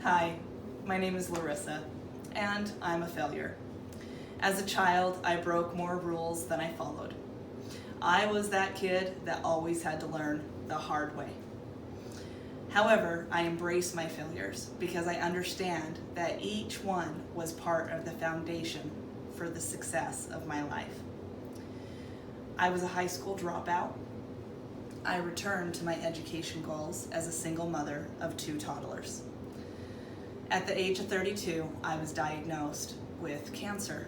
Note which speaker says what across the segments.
Speaker 1: Hi, my name is Lorisa, and I'm a failure. As a child, I broke more rules than I followed. I was that kid that always had to learn the hard way. However, I embrace my failures because I understand that each one was part of the foundation for the success of my life. I was a high school dropout. I returned to my education goals as a single mother of 2 toddlers. At the age of 32, I was diagnosed with cancer.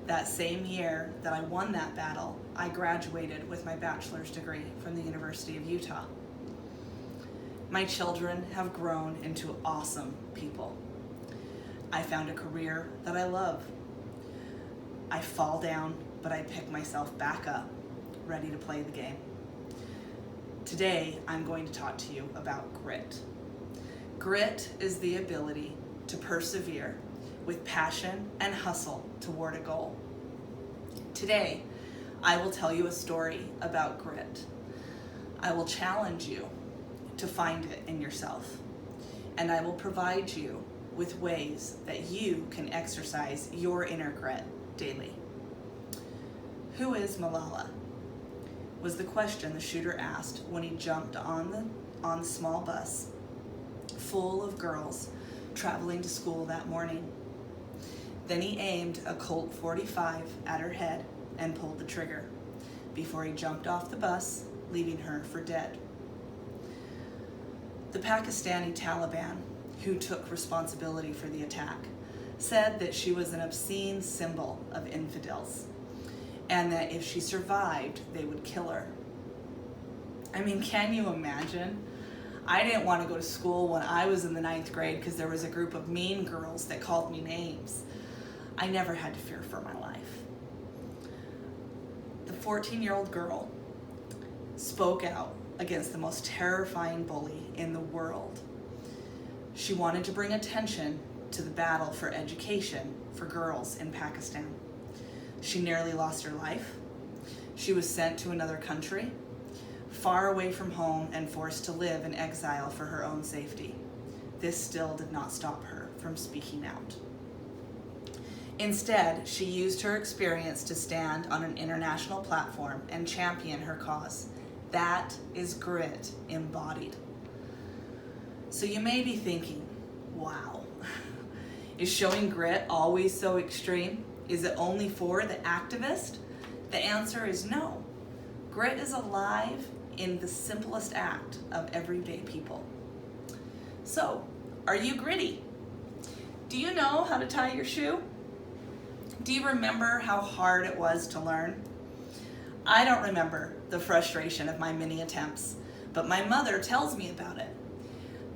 Speaker 1: That same year that I won that battle, I graduated with my bachelor's degree from the University of Utah. My children have grown into awesome people. I found a career that I love. I fall down, but I pick myself back up, ready to play the game. Today, I'm going to talk to you about grit. Grit is the ability to persevere with passion and hustle toward a goal. Today, I will tell you a story about grit. I will challenge you to find it in yourself, and I will provide you with ways that you can exercise your inner grit daily. Who is Malala? Was the question the shooter asked when he jumped on the small bus full of girls traveling to school that morning. Then he aimed a Colt 45 at her head and pulled the trigger before he jumped off the bus, leaving her for dead. The Pakistani Taliban, who took responsibility for the attack, said that she was an obscene symbol of infidels, and that if she survived, they would kill her. I mean, can you imagine? I didn't want to go to school when I was in the 9th grade because there was a group of mean girls that called me names. I never had to fear for my life. The 14-year-old girl spoke out against the most terrifying bully in the world. She wanted to bring attention to the battle for education for girls in Pakistan. She nearly lost her life. She was sent to another country, far away from home, and forced to live in exile for her own safety. This still did not stop her from speaking out. Instead, she used her experience to stand on an international platform and champion her cause. That is grit embodied. So you may be thinking, wow, is showing grit always so extreme? Is it only for the activist? The answer is no. Grit is alive in the simplest act of everyday people. So, are you gritty? Do you know how to tie your shoe? Do you remember how hard it was to learn? I don't remember the frustration of my many attempts, but my mother tells me about it.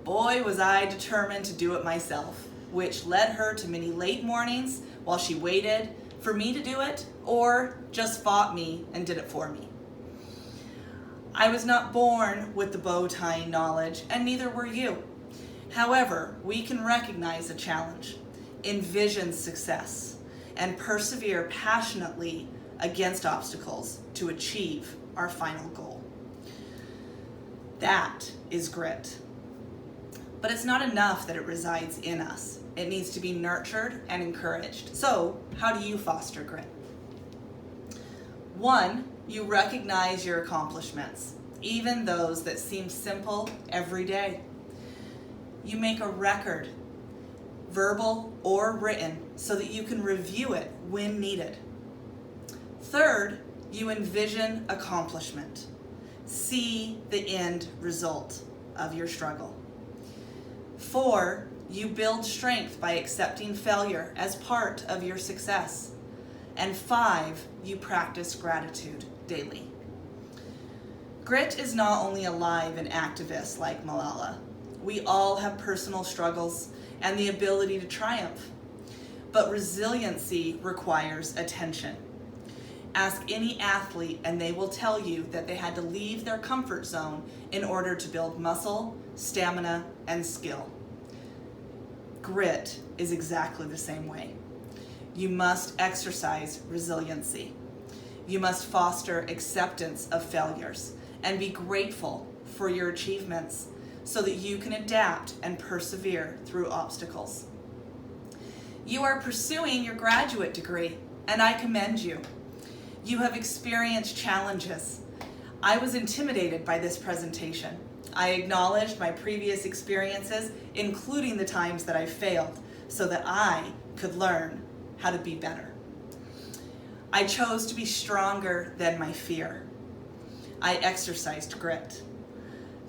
Speaker 1: Boy, was I determined to do it myself, which led her to many late mornings while she waited for me to do it, or just fought me and did it for me. I was not born with the bow tying knowledge, and neither were you. However, we can recognize a challenge, envision success, and persevere passionately against obstacles to achieve our final goal. That is grit. But it's not enough that it resides in us. It needs to be nurtured and encouraged. So, how do you foster grit? 1, you recognize your accomplishments, even those that seem simple every day. You make a record, verbal or written, so that you can review it when needed. 3rd, you envision accomplishment. See the end result of your struggle. 4, you build strength by accepting failure as part of your success. And 5, you practice gratitude daily. Grit is not only alive in activists like Malala. We all have personal struggles and the ability to triumph. But resiliency requires attention. Ask any athlete and they will tell you that they had to leave their comfort zone in order to build muscle, stamina, and skill. Grit is exactly the same way. You must exercise resiliency. You must foster acceptance of failures and be grateful for your achievements so that you can adapt and persevere through obstacles. You are pursuing your graduate degree, and I commend you. You have experienced challenges. I was intimidated by this presentation. I acknowledged my previous experiences, including the times that I failed, so that I could learn how to be better. I chose to be stronger than my fear. I exercised grit.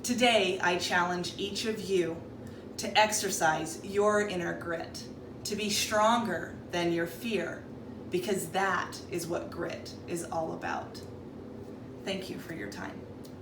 Speaker 1: Today, I challenge each of you to exercise your inner grit, to be stronger than your fear, because that is what grit is all about. Thank you for your time.